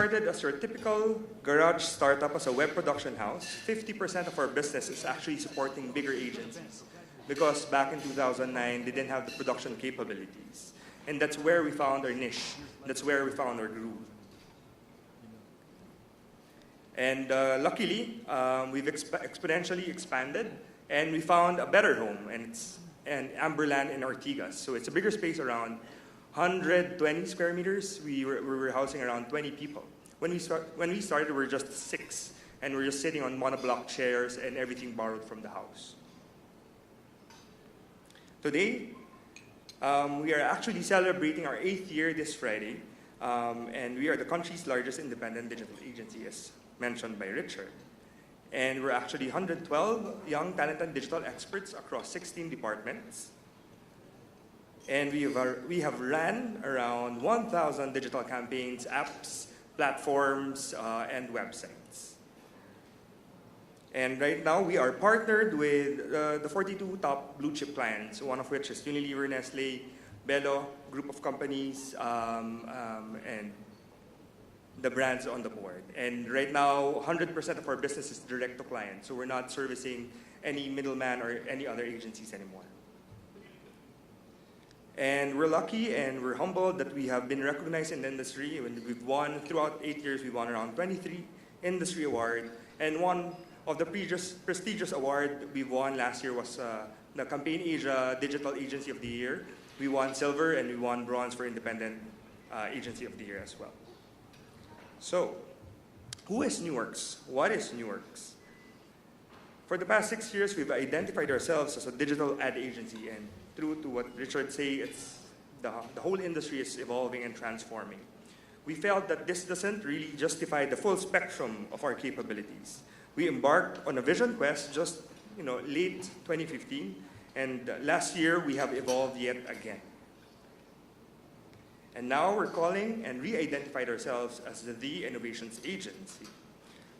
started as your typical garage startup as a web production house, 50% of our business is actually supporting bigger agencies. Because back in 2009, they didn't have the production capabilities. And that's where we found our niche. That's where we found our groove. And luckily, we've exponentially expanded, and we found a better home, and it's an Amberland in Ortigas. So it's a bigger space, around 120 square meters. We were housing around 20 people. When we started, we were just 6, and we were just sitting on monoblock chairs and everything borrowed from the house. Today, we are actually celebrating our 8th year this Friday, and we are the country's largest independent digital agency, as mentioned by Richard. And we're actually 112 young, talented digital experts across 16 departments. And we have ran around 1,000 digital campaigns, apps, platforms, and websites. And right now, we are partnered with the 42 top blue chip clients, one of which is Unilever, Nestle, Bello, group of companies, and the brands on the board. And right now, 100% of our business is direct to client, so we're not servicing any middleman or any other agencies anymore. And we're lucky and we're humbled that we have been recognized in the industry. We've won, throughout 8 years, we won around 23 industry awards. And one of the prestigious award we won last year was the Campaign Asia Digital Agency of the Year. We won silver and we won bronze for Independent Agency of the Year as well. So, who is NuWorks? What is NuWorks? For the past 6 years, we've identified ourselves as a digital ad agency, and true to what Richard said, it's the whole industry is evolving and transforming. We felt that this doesn't really justify the full spectrum of our capabilities. We embarked on a vision quest just late 2015, and last year we have evolved yet again. And now we're calling and re-identified ourselves as the Innovations Agency.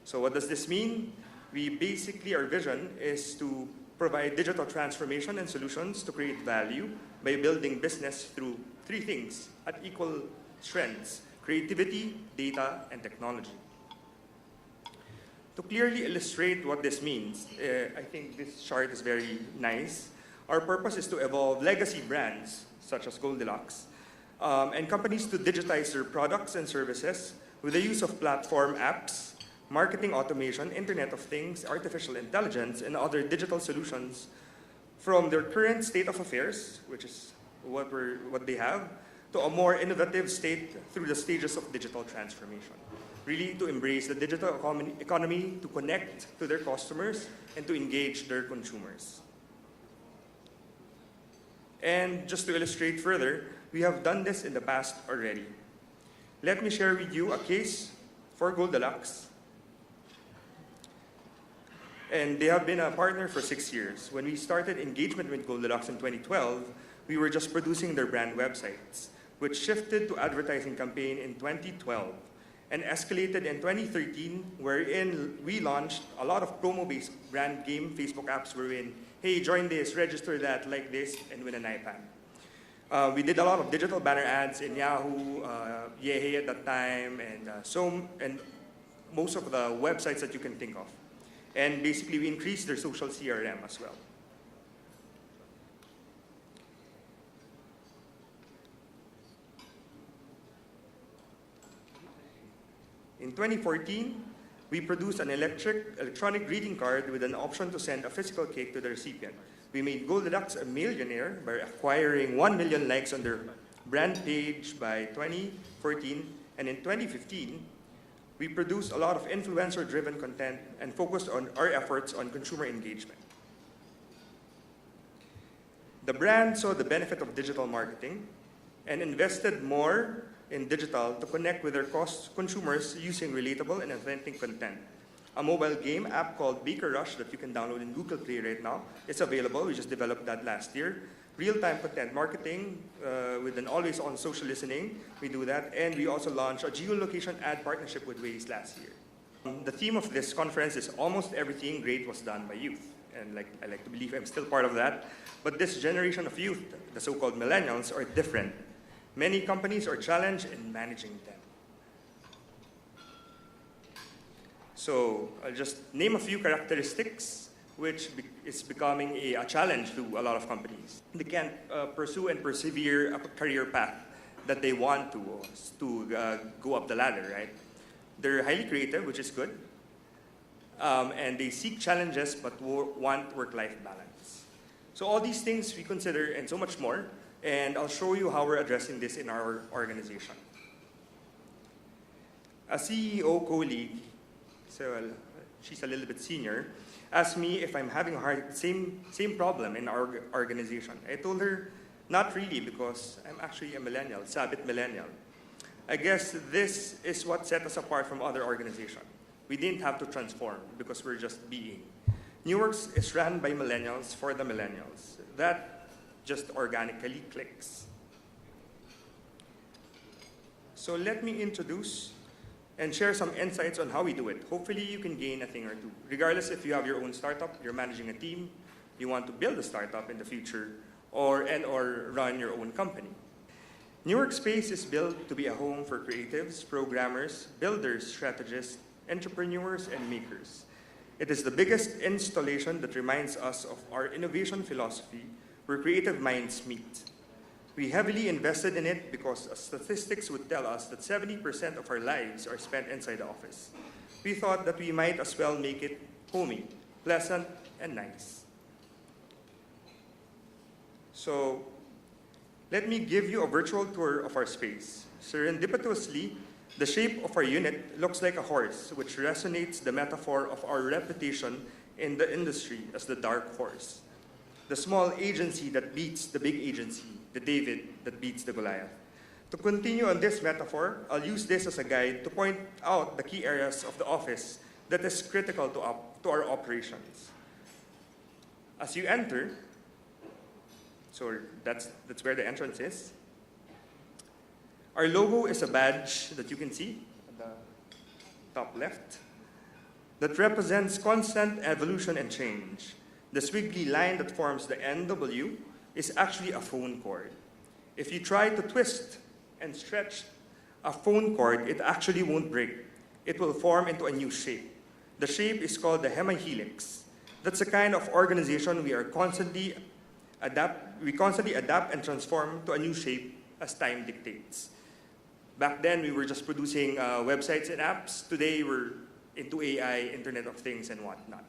So what does this mean? Our vision is to provide digital transformation and solutions to create value by building business through 3 things at equal strengths: creativity, data, and technology. To clearly illustrate what this means, I think this chart is very nice. Our purpose is to evolve legacy brands, such as Goldilocks, and companies to digitize their products and services with the use of platform apps, marketing automation, Internet of Things, artificial intelligence, and other digital solutions from their current state of affairs, which is what they have, to a more innovative state through the stages of digital transformation. Really to embrace the digital economy, to connect to their customers, and to engage their consumers. And just to illustrate further, we have done this in the past already. Let me share with you a case for Goldilocks. And they have been a partner for 6 years. When we started engagement with Goldilocks in 2012, we were just producing their brand websites, which shifted to advertising campaign in 2012 and escalated in 2013, wherein we launched a lot of promo-based brand game Facebook apps wherein, hey, join this, register that, like this, and win an iPad. We did a lot of digital banner ads in Yahoo, Yehey at that time, and most of the websites that you can think of. And basically, we increased their social CRM as well. In 2014, we produced an electronic greeting card with an option to send a physical cake to the recipient. We made Goldilocks a millionaire by acquiring 1 million likes on their brand page by 2014. And in 2015, we produced a lot of influencer-driven content and focused on our efforts on consumer engagement. The brand saw the benefit of digital marketing and invested more in digital to connect with their consumers using relatable and authentic content. A mobile game app called Baker Rush that you can download in Google Play right now is available. We just developed that last year. Real-time content marketing with an always-on social listening. We do that. And we also launched a geolocation ad partnership with Waze last year. The theme of this conference is almost everything great was done by youth. And I like to believe I'm still part of that. But this generation of youth, the so-called millennials, are different. Many companies are challenged in managing them. So I'll just name a few characteristics which is becoming a challenge to a lot of companies. They can't pursue and persevere a career path that they want to go up the ladder, right? They're highly creative, which is good, and they seek challenges but want work-life balance. So all these things we consider and so much more, and I'll show you how we're addressing this in our organization. A CEO colleague, so she's a little bit senior, asked me if I'm having a same problem in our organization. I told her, not really, because I'm actually a millennial, sabit millennial. I guess this is what set us apart from other organizations. We didn't have to transform because we're just being. NuWorks is run by millennials for the millennials. That just organically clicks. So let me introduce and share some insights on how we do it. Hopefully you can gain a thing or two. Regardless if you have your own startup, you're managing a team, you want to build a startup in the future, or run your own company. NuWorks Space is built to be a home for creatives, programmers, builders, strategists, entrepreneurs, and makers. It is the biggest installation that reminds us of our innovation philosophy where creative minds meet. We heavily invested in it because statistics would tell us that 70% of our lives are spent inside the office. We thought that we might as well make it homey, pleasant, and nice. So let me give you a virtual tour of our space. Serendipitously, the shape of our unit looks like a horse, which resonates the metaphor of our reputation in the industry as the dark horse. The small agency that beats the big agency, the David that beats the Goliath. To continue on this metaphor, I'll use this as a guide to point out the key areas of the office that is critical to our operations. As you enter, so that's where the entrance is. Our logo is a badge that you can see at the top left that represents constant evolution and change. The squiggly line that forms the NW is actually a phone cord. If you try to twist and stretch a phone cord, it actually won't break. It will form into a new shape. The shape is called the hemihelix. That's the kind of organization we constantly adapt and transform to a new shape as time dictates. Back then, we were just producing websites and apps. Today, we're into AI, Internet of Things, and whatnot.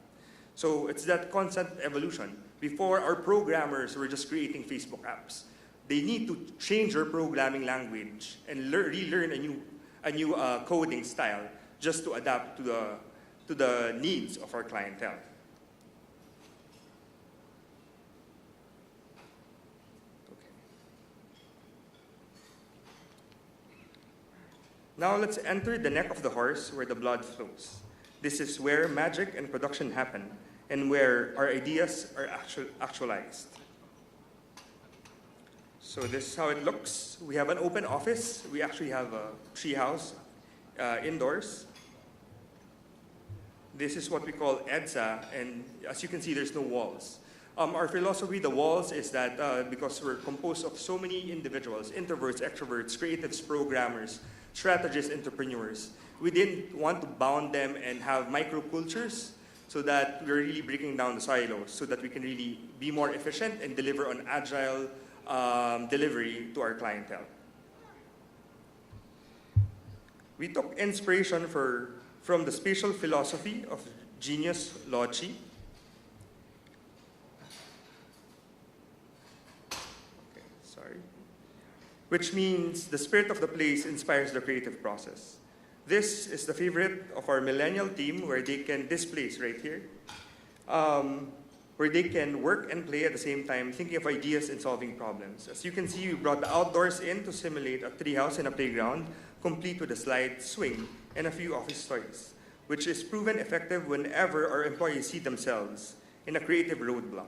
So it's that constant evolution. Before, our programmers were just creating Facebook apps. They need to change their programming language and relearn a new coding style just to adapt to the needs of our clientele. Now let's enter the neck of the horse where the blood flows. This is where magic and production happen and where our ideas are actualized. So this is how it looks. We have an open office. We actually have a treehouse indoors. This is what we call EDSA, and as you can see, there's no walls. Our philosophy, the walls, is that because we're composed of so many individuals, introverts, extroverts, creatives, programmers, strategists, entrepreneurs, we didn't want to bound them and have microcultures so that we're really breaking down the silos so that we can really be more efficient and deliver on agile delivery to our clientele. We took inspiration from the spatial philosophy of genius Loci. Which means the spirit of the place inspires the creative process. This is the favorite of our millennial team where they can displace right here, where they can work and play at the same time, thinking of ideas and solving problems. As you can see, we brought the outdoors in to simulate a treehouse and a playground, complete with a slide, swing, and a few office toys, which is proven effective whenever our employees see themselves in a creative roadblock.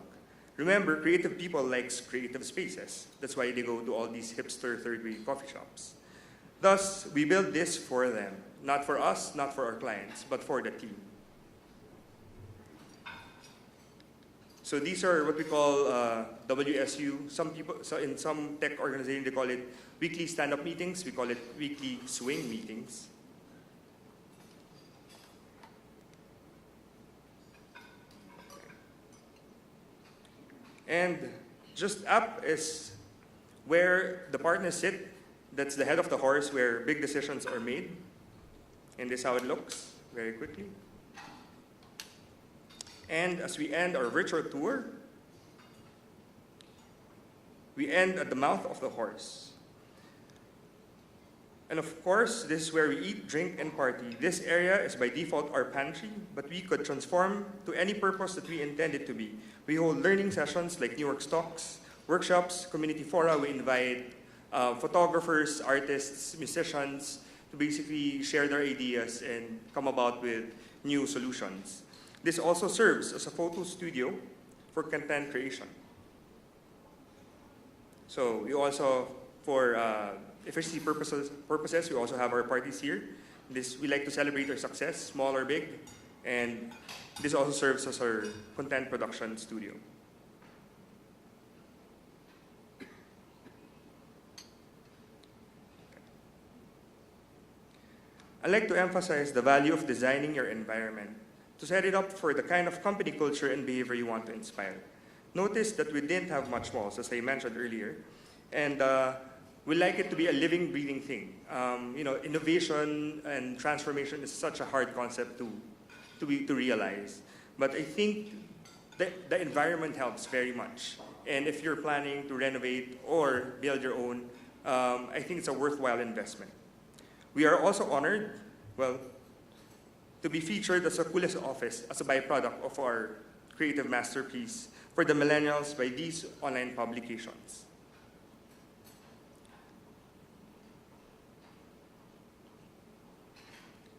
Remember, creative people like creative spaces. That's why they go to all these hipster third-rate coffee shops. Thus, we build this for them. Not for us, not for our clients, but for the team. So these are what we call WSU. So in some tech organizations, they call it weekly stand-up meetings. We call it weekly swing meetings. And just up is where the partners sit. That's the head of the horse where big decisions are made. And this is how it looks very quickly. And as we end our virtual tour, we end at the mouth of the horse. And of course, this is where we eat, drink, and party. This area is by default our pantry, but we could transform to any purpose that we intend it to be. We hold learning sessions like NuWorks talks, workshops, community fora. We invite photographers, artists, musicians to basically share their ideas and come about with new solutions. This also serves as a photo studio for content creation. So we also, for efficiency purposes, we also have our parties here. We like to celebrate our success, small or big, and this also serves as our content production studio. I'd like to emphasize the value of designing your environment to set it up for the kind of company culture and behavior you want to inspire. Notice that we didn't have much walls, as I mentioned earlier, and we like it to be a living, breathing thing. Innovation and transformation is such a hard concept to realize, but I think the environment helps very much. And if you're planning to renovate or build your own, I think it's a worthwhile investment. We are also honored, to be featured as a coolest office as a byproduct of our creative masterpiece for the millennials by these online publications.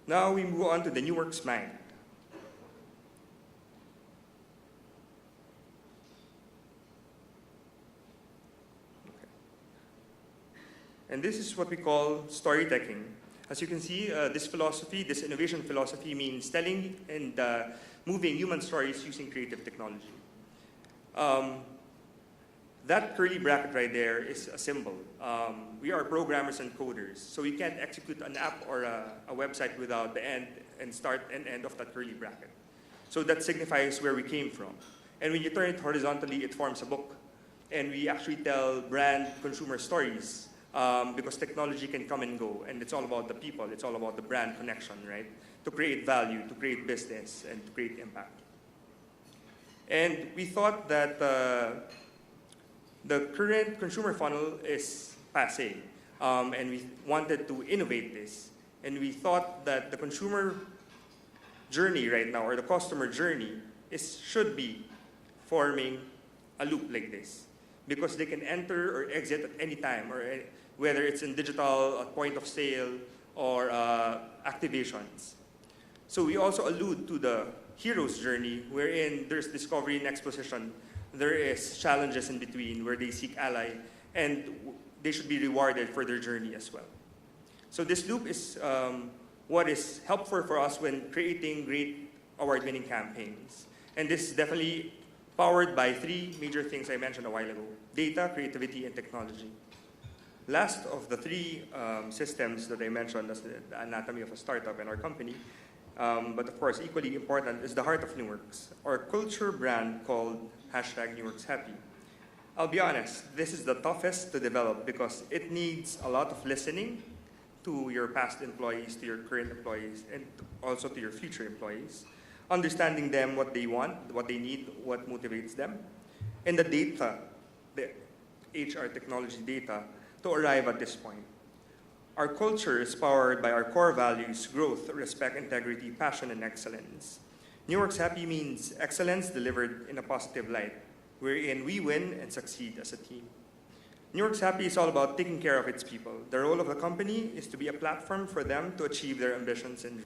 Now we move on to the NuWorks Mind. And this is what we call storytelling. As you can see, this philosophy, this innovation philosophy means telling and moving human stories using creative technology. That curly bracket right there is a symbol. We are programmers and coders, so we can't execute an app or a website without the end and start and end of that curly bracket. So that signifies where we came from. And when you turn it horizontally, it forms a book. And we actually tell brand consumer stories. Because technology can come and go, and it's all about the people, it's all about the brand connection, right? To create value, to create business, and to create impact. And we thought that the current consumer funnel is passé, and we wanted to innovate this. And we thought that the consumer journey right now, or the customer journey, should be forming a loop like this. Because they can enter or exit at any time, or whether it's in digital, at point of sale, or activations. So we also allude to the hero's journey, wherein there's discovery and exposition. There is challenges in between where they seek ally, and they should be rewarded for their journey as well. So this loop is what is helpful for us when creating great award-winning campaigns. And this is definitely powered by three major things I mentioned a while ago: data, creativity, and technology. Last of the three systems that I mentioned as the anatomy of a startup in our company, but of course equally important, is the heart of NuWorks, our culture brand called #NuWorksHappy. I'll be honest, this is the toughest to develop because it needs a lot of listening to your past employees, to your current employees, and also to your future employees. Understanding them, what they want, what they need, what motivates them, and the data, the HR technology data, to arrive at this point. Our culture is powered by our core values: growth, respect, integrity, passion, and excellence. NuWorksHappy means excellence delivered in a positive light, wherein we win and succeed as a team. NuWorksHappy is all about taking care of its people. The role of the company is to be a platform for them to achieve their ambitions and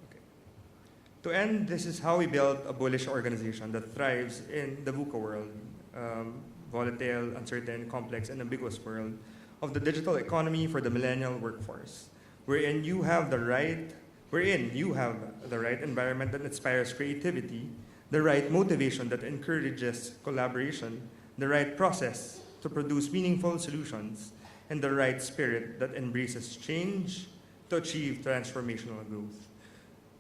To end, this is how we build a bullish organization that thrives in the VUCA world, volatile, uncertain, complex, and ambiguous world of the digital economy for the millennial workforce, wherein you have the right environment that inspires creativity, the right motivation that encourages collaboration, the right process to produce meaningful solutions, and the right spirit that embraces change to achieve transformational growth.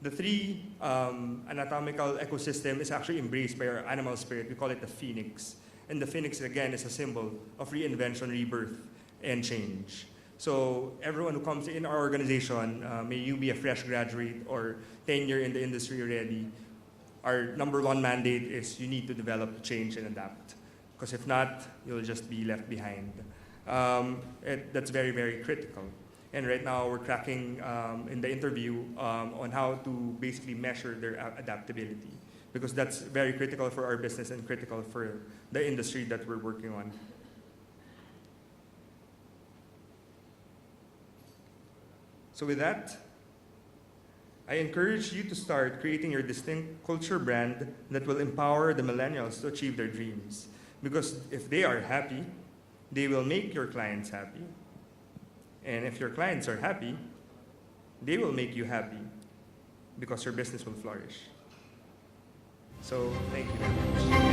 The three anatomical ecosystem is actually embraced by our animal spirit. We call it the phoenix. And the phoenix, again, is a symbol of reinvention, rebirth, and change. So everyone who comes in our organization, may you be a fresh graduate or tenure in the industry already, our number one mandate is you need to develop, change, and adapt. Because if not, you'll just be left behind. That's very, very critical. And right now, we're cracking in the interview on how to basically measure their adaptability, because that's very critical for our business and critical for the industry that we're working on. So with that, I encourage you to start creating your distinct culture brand that will empower the millennials to achieve their dreams. Because if they are happy, they will make your clients happy. And if your clients are happy, they will make you happy because your business will flourish. So thank you very much.